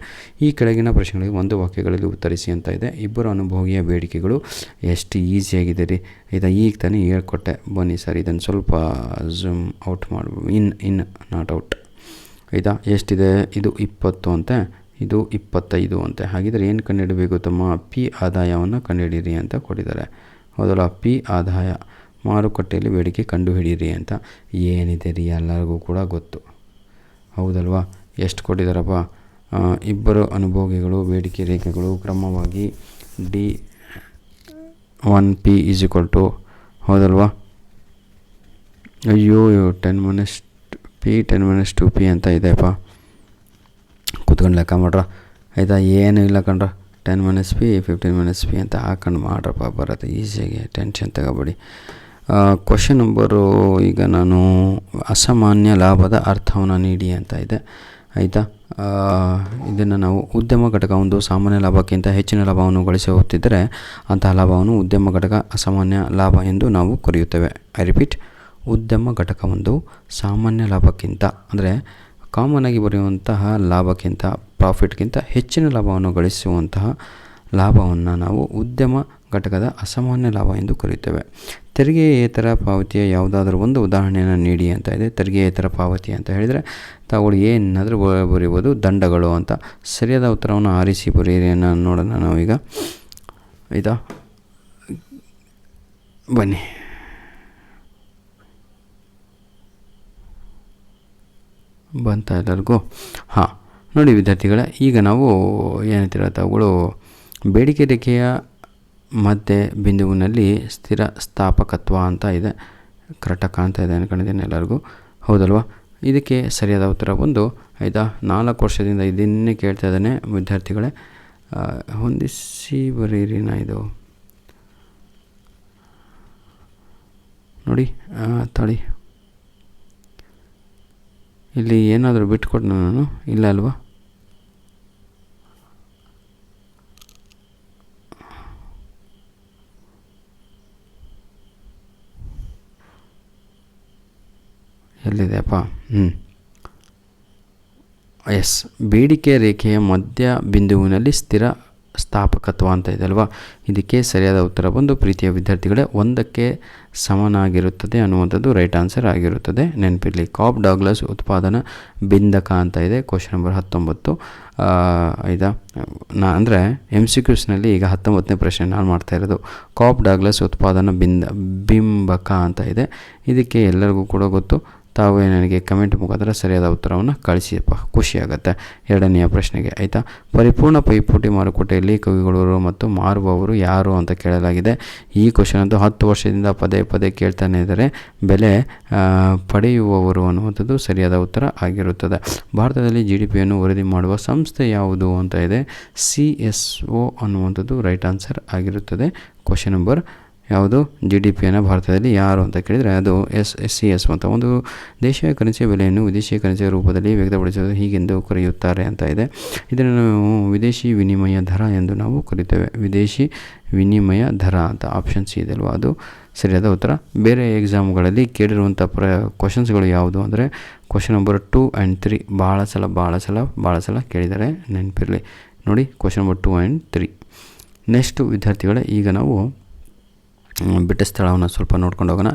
[SPEAKER 1] ಈ ಕೆಳಗಿನ ಪ್ರಶ್ನೆಗಳಿಗೆ 1 ವಾಕ್ಯಗಳಲ್ಲಿ ಉತ್ತರಿಸಿ ಅಂತ ಇದೆ. ಇಬ್ಬರು ಅನುಭೋಗಿಯ ಬೇಡಿಕೆಗಳು ಎಷ್ಟು ಈಸಿಯಾಗಿದೆ ರೀ ಆಯಿತಾ, ಈಗ ತಾನೇ ಹೇಳ್ಕೊಟ್ಟೆ. ಬನ್ನಿ ಸರ್, ಇದನ್ನು ಸ್ವಲ್ಪ ಝೂಮ್ ಔಟ್ ಮಾಡ್ಬೋದು. ಇನ್ ನಾಟ್ ಔಟ್ ಆಯಿತಾ. ಎಷ್ಟಿದೆ? ಇದು 20 ಅಂತೆ, ಇದು 25 ಅಂತೆ. ಹಾಗಿದ್ರೆ ಏನು ಕಂಡುಹಿಡಬೇಕು ತಮ್ಮ? ಪಿ ಆದಾಯವನ್ನು ಕಂಡುಹಿಡೀರಿ ಅಂತ ಕೊಟ್ಟಿದ್ದಾರೆ, ಹೌದಲ್ಲ. ಪಿ ಆದಾಯ, ಮಾರುಕಟ್ಟೆಯಲ್ಲಿ ಬೇಡಿಕೆ ಕಂಡುಹಿಡೀರಿ ಅಂತ. ಏನಿದೆ ರೀ ಎಲ್ಲರಿಗೂ ಕೂಡ ಗೊತ್ತು, ಹೌದಲ್ವಾ. ಎಷ್ಟು ಕೊಟ್ಟಿದ್ದಾರಪ್ಪ? ಇಬ್ಬರು ಅನುಭೋಗಿಗಳು ಬೇಡಿಕೆ ರೇಖೆಗಳು ಕ್ರಮವಾಗಿ D1P = ಹೌದಲ್ವಾ. ಅಯ್ಯೋ 10 - P 10 - 2P ಅಂತ ಇದೆಯಪ್ಪ. ಕೂತ್ಕೊಂಡು ಲೆಕ್ಕ ಮಾಡ್ರ ಆಯಿತಾ. ಏನೂ ಇಲ್ಲ ಕಣ್ರ, 10 - P 15 - P ಅಂತ ಹಾಕೊಂಡು ಮಾಡ್ರಪ್ಪ, ಬರುತ್ತೆ ಈಸಿಯಾಗಿ, ಟೆನ್ಷನ್ ತಗೋಬೇಡಿ. ಕ್ವಶನ್ ನಂಬರು ಈಗ ನಾನು ಅಸಾಮಾನ್ಯ ಲಾಭದ ಅರ್ಥವನ್ನು ನೀಡಿ ಅಂತ ಇದೆ. ಆಯಿತಾ. ಇದನ್ನು ನಾವು ಉದ್ಯಮ ಘಟಕ ಒಂದು ಸಾಮಾನ್ಯ ಲಾಭಕ್ಕಿಂತ ಹೆಚ್ಚಿನ ಲಾಭವನ್ನು ಗಳಿಸುತ್ತಿದ್ದರೆ ಅಂತಹ ಲಾಭವನ್ನು ಉದ್ಯಮ ಘಟಕ ಅಸಾಮಾನ್ಯ ಲಾಭ ಎಂದು ನಾವು ಕರೆಯುತ್ತೇವೆ. ಐ ರಿಪೀಟ್, ಉದ್ಯಮ ಘಟಕ ಒಂದು ಸಾಮಾನ್ಯ ಲಾಭಕ್ಕಿಂತ ಅಂದರೆ ಕಾಮನ್ ಆಗಿ ಬರೆಯುವಂತಹ ಲಾಭಕ್ಕಿಂತ ಪ್ರಾಫಿಟ್ಗಿಂತ ಹೆಚ್ಚಿನ ಲಾಭವನ್ನು ಗಳಿಸುವಂತಹ ಲಾಭವನ್ನು ನಾವು ಉದ್ಯಮ ಘಟಕದ ಅಸಾಮಾನ್ಯ ಲಾಭ ಎಂದು ಕರೆಯುತ್ತೇವೆ. ತೆರಿಗೆಯೇತರ ಪಾವತಿಯ ಯಾವುದಾದ್ರೂ ಒಂದು ಉದಾಹರಣೆಯನ್ನು ನೀಡಿ ಅಂತ ಇದೆ. ತೆರಿಗೆಯೇತರ ಪಾವತಿ ಅಂತ ಹೇಳಿದರೆ ತಾವುಗಳು ಏನಾದರೂ ಬರೀಬೋದು, ದಂಡಗಳು ಅಂತ. ಸರಿಯಾದ ಉತ್ತರವನ್ನು ಆರಿಸಿ ಬರೆಯಿರಿ ನೋಡೋಣ ನಾವೀಗ. ಆಯಿತಾ, ಬನ್ನಿ. ಬಂತ ಎಲ್ಲರಿಗೂ? ಹಾಂ, ನೋಡಿ ವಿದ್ಯಾರ್ಥಿಗಳೇ, ಈಗ ನಾವು ಏನಂತೀರ, ತಾವುಗಳು ಬೇಡಿಕೆ ರೇಖೆಯ ಮಧ್ಯೆ ಬಿಂದುವಿನಲ್ಲಿ ಸ್ಥಿರ ಸ್ಥಾಪಕತ್ವ ಅಂತ ಇದೆ. ಕರೆಕ್ಟಾಗಿ ಕಾಣ್ತಾ ಇದೆ ಅನ್ಕೊಂಡಿದ್ದೇನೆ ಎಲ್ಲರಿಗೂ, ಹೌದಲ್ವಾ? ಇದಕ್ಕೆ ಸರಿಯಾದ ಉತ್ತರ ಬಂದು, ಆಯಿತಾ, 4 ವರ್ಷದಿಂದ ಇದನ್ನೇ ಕೇಳ್ತಾ ಇದ್ದಾನೆ ವಿದ್ಯಾರ್ಥಿಗಳೇ. ಹೊಂದಿಸಿ ಬರೀರಿ. ಇದು ನೋಡಿ, ತಳಿ ಇಲ್ಲಿ ಏನಾದರೂ ಬಿಟ್ಕೊಟ್ಟು ನಾನು ಇಲ್ಲ ಅಲ್ವಾ? ಎಲ್ಲಿದೆಯಪ್ಪ? ಎಸ್, ಬೇಡಿಕೆ ರೇಖೆಯ ಮಧ್ಯ ಬಿಂದುವಿನಲ್ಲಿ ಸ್ಥಿರ ಸ್ಥಾಪಕತ್ವ ಅಂತ ಇದೆ ಅಲ್ವಾ? ಇದಕ್ಕೆ ಸರಿಯಾದ ಉತ್ತರ ಬಂದು ಪ್ರೀತಿಯ ವಿದ್ಯಾರ್ಥಿಗಳೇ 1ಕ್ಕೆ ಸಮನಾಗಿರುತ್ತದೆ ಅನ್ನುವಂಥದ್ದು ರೈಟ್ ಆನ್ಸರ್ ಆಗಿರುತ್ತದೆ. ನೆನಪಿರಲಿ, ಕಾಪ್ ಡಾಗ್ಲಸ್ ಉತ್ಪಾದನಾ ಬಿಂದಕ ಅಂತ ಇದೆ. Question number 19. ಆಯಿತಾ, ಅಂದರೆ MCQಸ್ನಲ್ಲಿ ಈಗ 19ನೇ ಪ್ರಶ್ನೆ ನಾನು ಮಾಡ್ತಾ ಇರೋದು. ಕಾಪ್ ಡಾಗ್ಲಸ್ ಉತ್ಪಾದನಾ ಬಿಂಬಕ ಅಂತ ಇದೆ. ಇದಕ್ಕೆ ಎಲ್ಲರಿಗೂ ಕೂಡ ಗೊತ್ತು. ತಾವೇ ನನಗೆ ಕಮೆಂಟ್ ಮುಖಾಂತರ ಸರಿಯಾದ ಉತ್ತರವನ್ನು ಕಳಿಸಿಯಪ್ಪ, ಖುಷಿಯಾಗುತ್ತೆ. 2ನೆಯ ಪ್ರಶ್ನೆಗೆ. ಆಯಿತಾ, ಪರಿಪೂರ್ಣ ಪೈಪೋಟಿ ಮಾರುಕಟ್ಟೆಯಲ್ಲಿ ಕವಿಗಳು ಮತ್ತು ಮಾರುವವರು ಯಾರು ಅಂತ ಕೇಳಲಾಗಿದೆ. ಈ ಕ್ವಶನ್ ಅಂತೂ 10 ವರ್ಷದಿಂದ ಪದೇ ಪದೇ ಕೇಳ್ತಾನೆ ಇದ್ದಾರೆ. ಬೆಲೆ ಪಡೆಯುವವರು ಅನ್ನುವಂಥದ್ದು ಸರಿಯಾದ ಉತ್ತರ ಆಗಿರುತ್ತದೆ. ಭಾರತದಲ್ಲಿ GDPಯನ್ನು ವರದಿ ಮಾಡುವ ಸಂಸ್ಥೆ ಯಾವುದು ಅಂತ ಇದೆ. CSO ಅನ್ನುವಂಥದ್ದು ರೈಟ್ ಆನ್ಸರ್ ಆಗಿರುತ್ತದೆ. ಕ್ವಶನ್ ನಂಬರ್ ಯಾವುದು? GDPಯನ್ನು ಭಾರತದಲ್ಲಿ ಯಾರು ಅಂತ ಕೇಳಿದರೆ ಅದು CS ಅಂತ. ಒಂದು ದೇಶೀಯ ಕರೆನ್ಸಿಯ ಬೆಲೆಯನ್ನು ವಿದೇಶಿ ಕರೆನ್ಸಿಯ ರೂಪದಲ್ಲಿ ವ್ಯಕ್ತಪಡಿಸುವುದು ಹೀಗೆಂದು ಕರೆಯುತ್ತಾರೆ ಅಂತ ಇದೆ. ಇದನ್ನು ನಾವು ವಿದೇಶಿ ವಿನಿಮಯ ದರ ಎಂದು ನಾವು ಕರೀತೇವೆ. ವಿದೇಶಿ ವಿನಿಮಯ ದರ ಅಂತ ಆಪ್ಷನ್ ಸಿ ಇದೆ ಅಲ್ವಾ, ಅದು ಸರಿಯಾದ ಉತ್ತರ. ಬೇರೆ ಎಕ್ಸಾಮ್ಗಳಲ್ಲಿ ಕೇಳಿರುವಂಥ ಕ್ವಶನ್ಸ್ಗಳು ಯಾವುದು ಅಂದರೆ ಕ್ವಶನ್ ನಂಬರ್ 2 and 3 ಭಾಳ ಸಲ ಕೇಳಿದ್ದಾರೆ, ನೆನಪಿರಲಿ ನೋಡಿ. Question number 2 and 3. ನೆಕ್ಸ್ಟು ವಿದ್ಯಾರ್ಥಿಗಳೇ, ಈಗ ನಾವು ಬಿಟ್ಟ ಸ್ಥಳವನ್ನು ಸ್ವಲ್ಪ ನೋಡ್ಕೊಂಡು ಹೋಗೋಣ.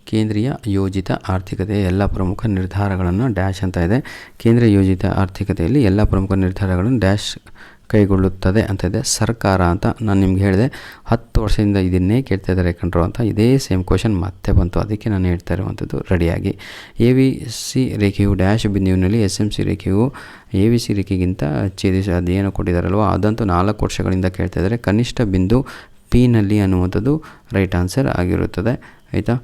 [SPEAKER 1] ಕೇಂದ್ರೀಯ ಯೋಜಿತ ಆರ್ಥಿಕತೆಯ ಎಲ್ಲ ಪ್ರಮುಖ ನಿರ್ಧಾರಗಳನ್ನು ಡ್ಯಾಶ್ ಅಂತ ಇದೆ. ಕೇಂದ್ರೀಯ ಯೋಜಿತ ಆರ್ಥಿಕತೆಯಲ್ಲಿ ಎಲ್ಲ ಪ್ರಮುಖ ನಿರ್ಧಾರಗಳನ್ನು ಡ್ಯಾಶ್ ಕೈಗೊಳ್ಳುತ್ತದೆ ಅಂತ ಇದೆ. ಸರ್ಕಾರ ಅಂತ ನಾನು ನಿಮ್ಗೆ ಹೇಳಿದೆ. 10 ವರ್ಷದಿಂದ ಇದನ್ನೇ ಕೇಳ್ತಾ ಇದ್ದಾರೆ ಕಂಡ್ರು ಅಂತ. ಇದೇ ಸೇಮ್ ಕ್ವಶನ್ ಮತ್ತೆ ಬಂತು, ಅದಕ್ಕೆ ನಾನು ಹೇಳ್ತಾ ಇರುವಂಥದ್ದು ರೆಡಿಯಾಗಿ. ABC ರೇಖೆಯು ಡ್ಯಾಶ್ ಬಿಂದುವಿನಲ್ಲಿ SMC ರೇಖೆಯು ABC ರೇಖೆಗಿಂತ ಛೇದಿಸಿ ಅದೇನೋ ಕೊಟ್ಟಿದ್ದಾರಲ್ವ, ಅದಂತೂ 4 ವರ್ಷಗಳಿಂದ ಕೇಳ್ತಾ ಇದ್ದಾರೆ. ಕನಿಷ್ಠ ಬಿಂದು Pನಲ್ಲಿ ಅನ್ನುವಂಥದ್ದು ರೈಟ್ ಆನ್ಸರ್ ಆಗಿರುತ್ತದೆ. ಆಯಿತಾ,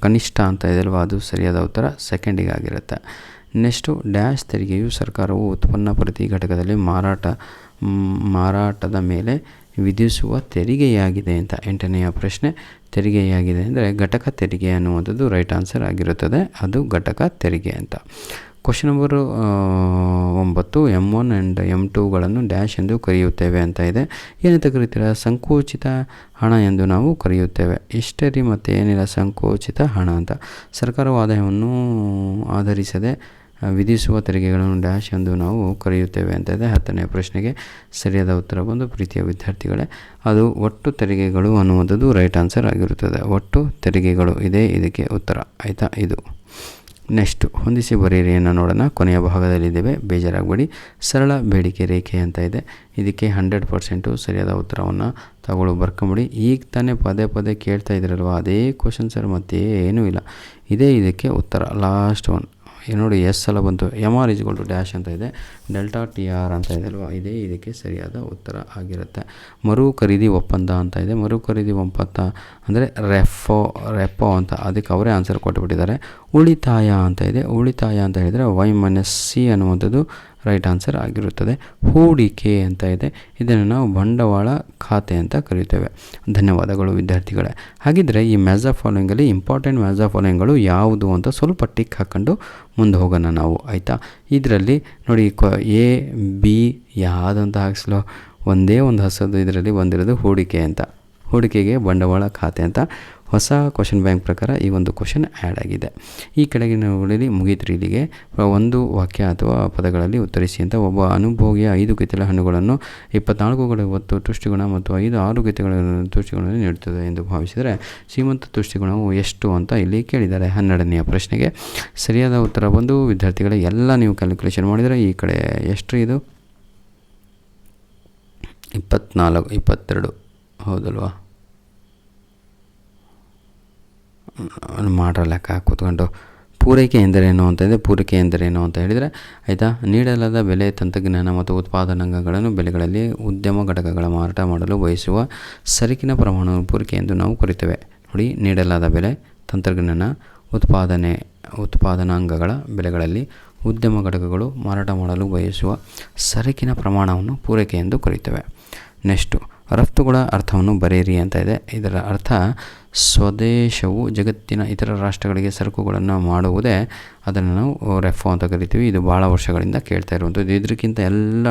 [SPEAKER 1] ಕನಿಷ್ಠ ಅಂತ ಇದೆ ಅಲ್ವಾ, ಅದು ಸರಿಯಾದ ಉತ್ತರ ಸೆಕೆಂಡಿಗೆ ಆಗಿರುತ್ತೆ. ನೆಕ್ಸ್ಟು ಡ್ಯಾಶ್ ತೆರಿಗೆಯು ಸರ್ಕಾರವು ಉತ್ಪನ್ನ ಪ್ರತಿ ಘಟಕದಲ್ಲಿ ಮಾರಾಟದ ಮೇಲೆ ವಿಧಿಸುವ ತೆರಿಗೆಯಾಗಿದೆ ಅಂತ. 8ನೆಯ ಪ್ರಶ್ನೆ, ತೆರಿಗೆಯಾಗಿದೆ ಅಂದರೆ ಘಟಕ ತೆರಿಗೆ ಅನ್ನುವಂಥದ್ದು ರೈಟ್ ಆನ್ಸರ್ ಆಗಿರುತ್ತದೆ. ಅದು ಘಟಕ ತೆರಿಗೆ ಅಂತ. ಕ್ವಶನ್ ನಂಬರ್ 9, M1 and M2ಗಳನ್ನು ಡ್ಯಾಶ್ ಎಂದು ಕರೆಯುತ್ತೇವೆ ಅಂತ ಇದೆ. ಏನಂತ ಕರೀತೀರ? ಸಂಕೋಚಿತ ಹಣ ಎಂದು ನಾವು ಕರೆಯುತ್ತೇವೆ. ಇಷ್ಟರಿ ಮತ್ತು ಏನಿಲ್ಲ, ಸಂಕೋಚಿತ ಹಣ ಅಂತ. ಸರ್ಕಾರವು ಆದಾಯವನ್ನು ಆಧರಿಸದೆ ವಿಧಿಸುವ ತೆರಿಗೆಗಳನ್ನು ಡ್ಯಾಶ್ ಎಂದು ನಾವು ಕರೆಯುತ್ತೇವೆ ಅಂತ ಇದೆ. 10ನೇ ಪ್ರಶ್ನೆಗೆ ಸರಿಯಾದ ಉತ್ತರ ಬಂದು ಪ್ರೀತಿಯ ವಿದ್ಯಾರ್ಥಿಗಳೇ, ಅದು ಒಟ್ಟು ತೆರಿಗೆಗಳು ಅನ್ನುವಂಥದ್ದು ರೈಟ್ ಆನ್ಸರ್ ಆಗಿರುತ್ತದೆ. ಒಟ್ಟು ತೆರಿಗೆಗಳು ಇದೆ ಇದಕ್ಕೆ ಉತ್ತರ. ಆಯಿತಾ, ಇದು. ನೆಕ್ಸ್ಟು ಹೊಂದಿಸಿ ಬರೆಯಿರಿ ನೋಡೋಣ. ಕೊನೆಯ ಭಾಗದಲ್ಲಿದ್ದೇವೆ, ಬೇಜಾರಾಗಬೇಡಿ. ಸರಳ ಬೇಡಿಕೆ ರೇಖೆ ಅಂತ ಇದೆ. ಇದಕ್ಕೆ 100% ಸರಿಯಾದ ಉತ್ತರವನ್ನು ತಗೊಳ್ಳು, ಬರ್ಕೊಂಬಿಡಿ. ಈಗ ತಾನೇ ಪದೇ ಕೇಳ್ತಾ ಇದ್ರಲ್ವ, ಅದೇ ಕ್ವಶನ್ ಸರ್, ಮತ್ತೆ ಏನೂ ಇಲ್ಲ. ಇದೇ ಇದಕ್ಕೆ ಉತ್ತರ. ಲಾಸ್ಟ್ ಒನ್ ನೋಡಿ, ಎಸ್ ಎಲ್ಲ ಬಂತು. MR = ಡ್ಯಾಶ್ ಅಂತ ಇದೆ. ಡೆಲ್ಟಾ TR ಅಂತ ಇದೆ ಅಲ್ವಾ, ಇದೇ ಇದಕ್ಕೆ ಸರಿಯಾದ ಉತ್ತರ ಆಗಿರುತ್ತೆ. ಮರು ಖರೀದಿ ಒಪ್ಪಂದ ಅಂತ ಇದೆ. ಮರು ಖರೀದಿ ಒಪ್ಪಂದ ಅಂದರೆ ರೆಪೋ ಅಂತ, ಅದಕ್ಕೆ ಅವರೇ ಆನ್ಸರ್ ಕೊಟ್ಟುಬಿಟ್ಟಿದ್ದಾರೆ. ಉಳಿತಾಯ ಅಂತ ಇದೆ. ಉಳಿತಾಯ ಅಂತ ಹೇಳಿದರೆ Y - C ಅನ್ನುವಂಥದ್ದು ರೈಟ್ ಆನ್ಸರ್ ಆಗಿರುತ್ತದೆ. ಹೂಡಿಕೆ ಅಂತ ಇದೆ, ಇದನ್ನು ನಾವು ಬಂಡವಾಳ ಖಾತೆ ಅಂತ ಕರೀತೇವೆ. ಧನ್ಯವಾದಗಳು ವಿದ್ಯಾರ್ಥಿಗಳೇ. ಹಾಗಿದ್ದರೆ ಈ ಮ್ಯಾಚ್ ಆಫ್ ಫಾಲೋಯಿಂಗಲ್ಲಿ ಇಂಪಾರ್ಟೆಂಟ್ ಮ್ಯಾಚ್ ಆಫ್ ಫಾಲೋಯಿಂಗ್ಗಳು ಯಾವುದು ಅಂತ ಸ್ವಲ್ಪ ಟಿಕ್ ಹಾಕ್ಕೊಂಡು ಮುಂದೆ ಹೋಗೋಣ ನಾವು, ಆಯಿತಾ. ಇದರಲ್ಲಿ ನೋಡಿ ಎ ಬಿ ಯಾವುದಂತ ಹಾಕ್ಸ್ಲೋ, ಒಂದೇ ಒಂದು ಹಸದು ಇದರಲ್ಲಿ ಬಂದಿರೋದು ಹೂಡಿಕೆ ಅಂತ. ಹೂಡಿಕೆಗೆ ಬಂಡವಾಳ ಖಾತೆ ಅಂತ ಹೊಸ ಕ್ವಶನ್ ಬ್ಯಾಂಕ್ ಪ್ರಕಾರ ಈ ಒಂದು ಕ್ವಶನ್ ಆ್ಯಡ್ ಆಗಿದೆ. ಈ ಕೆಳಗಿನವುಗಳಲ್ಲಿ ಮುಗಿತು ಇಲ್ಲಿಗೆ. ಒಂದು ವಾಕ್ಯ ಅಥವಾ ಪದಗಳಲ್ಲಿ ಉತ್ತರಿಸಿ ಅಂತ. ಒಬ್ಬ ಅನುಭೋಗಿಯ 5 ಕಿತ್ತಳೆ ಹಣ್ಣುಗಳನ್ನು 24 50 ತುಷ್ಟಿಗುಣ ಮತ್ತು 6 ಕಿತ್ತಳೆ ತುಷ್ಟಿಗುಣವನ್ನು ನೀಡುತ್ತದೆ ಎಂದು ಭಾವಿಸಿದರೆ ಶ್ರೀಮಂತ ತುಷ್ಟಿಗುಣವು ಎಷ್ಟು ಅಂತ ಇಲ್ಲಿ ಕೇಳಿದ್ದಾರೆ. 12ನೆಯ ಪ್ರಶ್ನೆಗೆ ಸರಿಯಾದ ಉತ್ತರ ಬಂದು ವಿದ್ಯಾರ್ಥಿಗಳೇ ಎಲ್ಲ ನೀವು ಕ್ಯಾಲ್ಕುಲೇಷನ್ ಮಾಡಿದರೆ ಈ ಕಡೆ ಎಷ್ಟು ಇದು 24 22 ಹೌದಲ್ವಾ, ಮಾಡ್ರ ಲೆಕ್ಕ ಕೂತ್ಕೊಂಡು. ಪೂರೈಕೆ ಎಂದರೇನು ಅಂತ ಇದೆ. ಪೂರೈಕೆ ಎಂದರೇನು ಅಂತ ಹೇಳಿದರೆ ಆಯಿತಾ, ನೀಡಲಾದ ಬೆಲೆ ತಂತ್ರಜ್ಞಾನ ಮತ್ತು ಉತ್ಪಾದನಾಂಗಗಳನ್ನು ಬೆಲೆಗಳಲ್ಲಿ ಉದ್ಯಮ ಘಟಕಗಳ ಮಾರಾಟ ಮಾಡಲು ಬಯಸುವ ಸರಕಿನ ಪ್ರಮಾಣವನ್ನು ಪೂರೈಕೆ ಎಂದು ನಾವು ಕರಿತೇವೆ. ನೋಡಿ, ನೀಡಲಾದ ಬೆಲೆ ತಂತ್ರಜ್ಞಾನ ಉತ್ಪಾದನಾಂಗಗಳ ಬೆಲೆಗಳಲ್ಲಿ ಉದ್ಯಮ ಘಟಕಗಳು ಮಾರಾಟ ಮಾಡಲು ಬಯಸುವ ಸರಕಿನ ಪ್ರಮಾಣವನ್ನು ಪೂರೈಕೆ ಎಂದು ಕರೀತೇವೆ. ನೆಕ್ಸ್ಟು ರಫ್ತುಗಳ ಅರ್ಥವನ್ನು ಬರೆಯಿರಿ ಅಂತ ಇದೆ. ಇದರ ಅರ್ಥ ಸ್ವದೇಶವು ಜಗತ್ತಿನ ಇತರ ರಾಷ್ಟ್ರಗಳಿಗೆ ಸರಕುಗಳನ್ನು ಮಾಡುವುದೇ, ಅದನ್ನು ನಾವು ರೆಫೋ ಅಂತ ಕರಿತೀವಿ. ಇದು ಭಾಳ ವರ್ಷಗಳಿಂದ ಕೇಳ್ತಾ ಇರುವಂಥದ್ದು. ಇದಕ್ಕಿಂತ ಎಲ್ಲ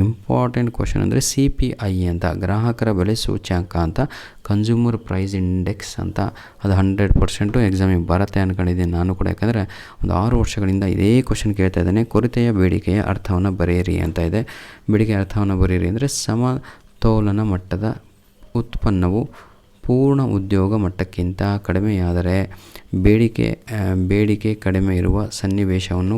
[SPEAKER 1] ಇಂಪಾರ್ಟೆಂಟ್ ಕ್ವಶನ್ ಅಂದರೆ CPI ಅಂತ, ಗ್ರಾಹಕರ ಬೆಲೆ ಸೂಚ್ಯಾಂಕ ಅಂತ, ಕನ್ಸ್ಯೂಮರ್ ಪ್ರೈಸ್ ಇಂಡೆಕ್ಸ್ ಅಂತ. ಅದು 100% ಎಕ್ಸಾಮಿಗೆ ಬರುತ್ತೆ ಅಂದ್ಕೊಂಡಿದ್ದೀನಿ ನಾನು ಕೂಡ, ಯಾಕಂದರೆ ಒಂದು 6 ವರ್ಷಗಳಿಂದ ಇದೇ ಕ್ವಶನ್ ಕೇಳ್ತಾ ಇದ್ದಾನೆ. ಕೊರತೆಯ ಬೇಡಿಕೆಯ ಅರ್ಥವನ್ನು ಬರೆಯಿರಿ ಅಂತ ಇದೆ. ಬೇಡಿಕೆಯ ಅರ್ಥವನ್ನು ಬರೆಯಿರಿ ಅಂದರೆ ಸಮತೋಲನ ಮಟ್ಟದ ಉತ್ಪನ್ನವು ಪೂರ್ಣ ಉದ್ಯೋಗ ಮಟ್ಟಕ್ಕಿಂತ ಕಡಿಮೆಯಾದರೆ ಬೇಡಿಕೆ ಕಡಿಮೆ ಇರುವ ಸನ್ನಿವೇಶವನ್ನು